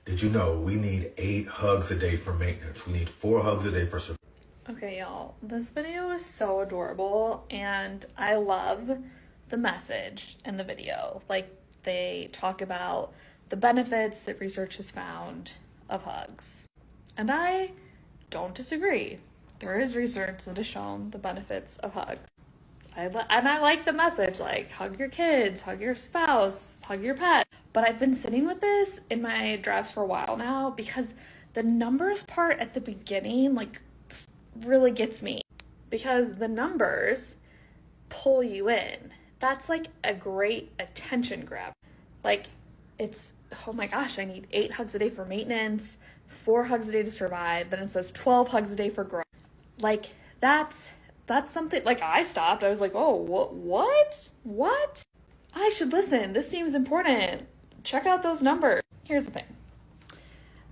Did you know we need 8 hugs a day for maintenance? We need 4 hugs a day for survival. Okay, y'all, this video is so adorable, and I love the message in the video. Like, they talk about the benefits that research has found of hugs. And I don't disagree. There is research that has shown the benefits of hugs. And I like the message, like, hug your kids, hug your spouse, hug your pet. But I've been sitting with this in my drafts for a while now because the numbers part at the beginning, like, really gets me. Because the numbers pull you in. That's like a great attention grab. Like, it's, oh my gosh, I need 8 hugs a day for maintenance, 4 hugs a day to survive. Then it says 12 hugs a day for growth. Like, that's something, like, I stopped. I was like, oh, what? I should listen. This seems important. Check out those numbers. Here's the thing.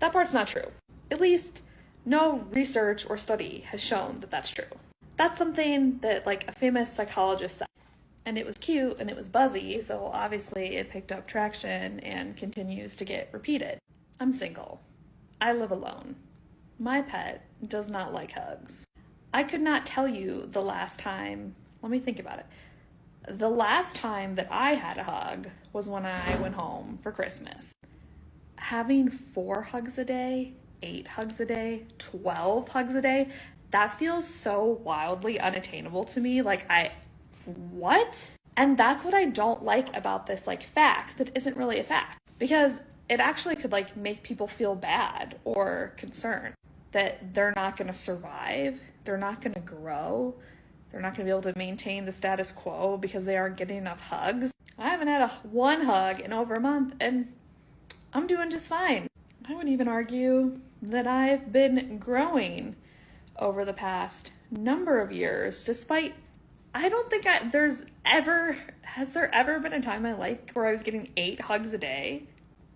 That part's not true. At least no research or study has shown that that's true. That's something that, like, a famous psychologist said. And it was cute and it was buzzy, so obviously it picked up traction and continues to get repeated. I'm single. I live alone. My pet does not like hugs. I could not tell you the last time, let me think about it. The last time that I had a hug was when I went home for Christmas. Having 4 hugs a day, 8 hugs a day, 12 hugs a day, that feels so wildly unattainable to me. Like, what? And that's what I don't like about this, like, fact that isn't really a fact. Because it actually could, like, make people feel bad or concerned that they're not going to survive, they're not going to grow, they're not going to be able to maintain the status quo because they aren't getting enough hugs. I haven't had one hug in over a month, and I'm doing just fine. I would even argue that I've been growing over the past number of years, despite, I don't think has there ever been a time in my life where I was getting 8 hugs a day?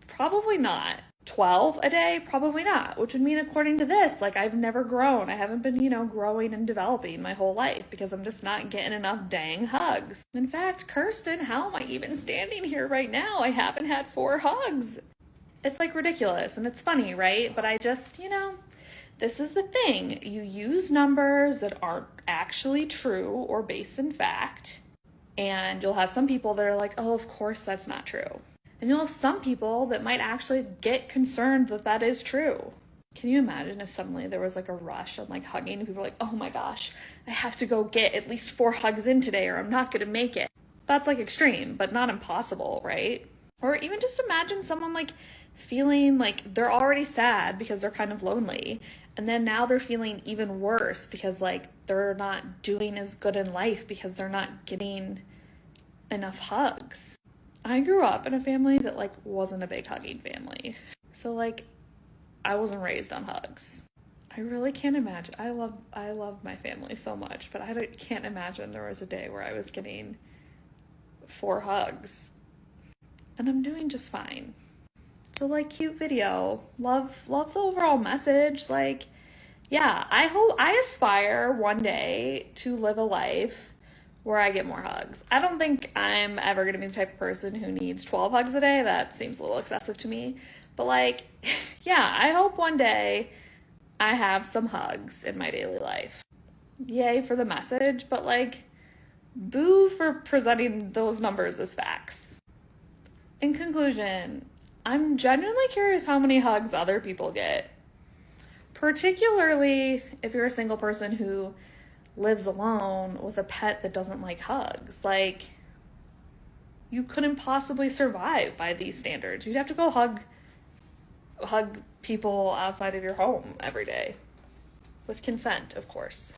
Probably not. 12 a day? Probably not. Which would mean, according to this, like, I've never grown. I haven't been, growing and developing my whole life because I'm just not getting enough dang hugs. In fact, Kirsten, how am I even standing here right now? I haven't had 4 hugs. It's, like, ridiculous, and it's funny, right? But I just, this is the thing. You use numbers that aren't actually true or based in fact, and you'll have some people that are like, oh, of course that's not true. And you'll have some people that might actually get concerned that that is true. Can you imagine if suddenly there was, like, a rush on, like, hugging, and people were like, oh my gosh, I have to go get at least 4 hugs in today or I'm not gonna make it. That's, like, extreme, but not impossible, right? Or even just imagine someone, like, feeling like they're already sad because they're kind of lonely, and then now they're feeling even worse because, like, they're not doing as good in life because they're not getting enough hugs. I grew up in a family that, like, wasn't a big hugging family. So, like, I wasn't raised on hugs. I really can't imagine. I love my family so much, but I can't imagine there was a day where I was getting 4 hugs. And I'm doing just fine. So, like, cute video. Love the overall message. Like, yeah, I aspire one day to live a life where I get more hugs. I don't think I'm ever going to be the type of person who needs 12 hugs a day. That seems a little excessive to me. But, like, yeah, I hope one day I have some hugs in my daily life. Yay for the message, but, like, boo for presenting those numbers as facts. In conclusion, I'm genuinely curious how many hugs other people get. Particularly if you're a single person who lives alone with a pet that doesn't like hugs. Like, you couldn't possibly survive by these standards. You'd have to go hug people outside of your home every day. With consent, of course.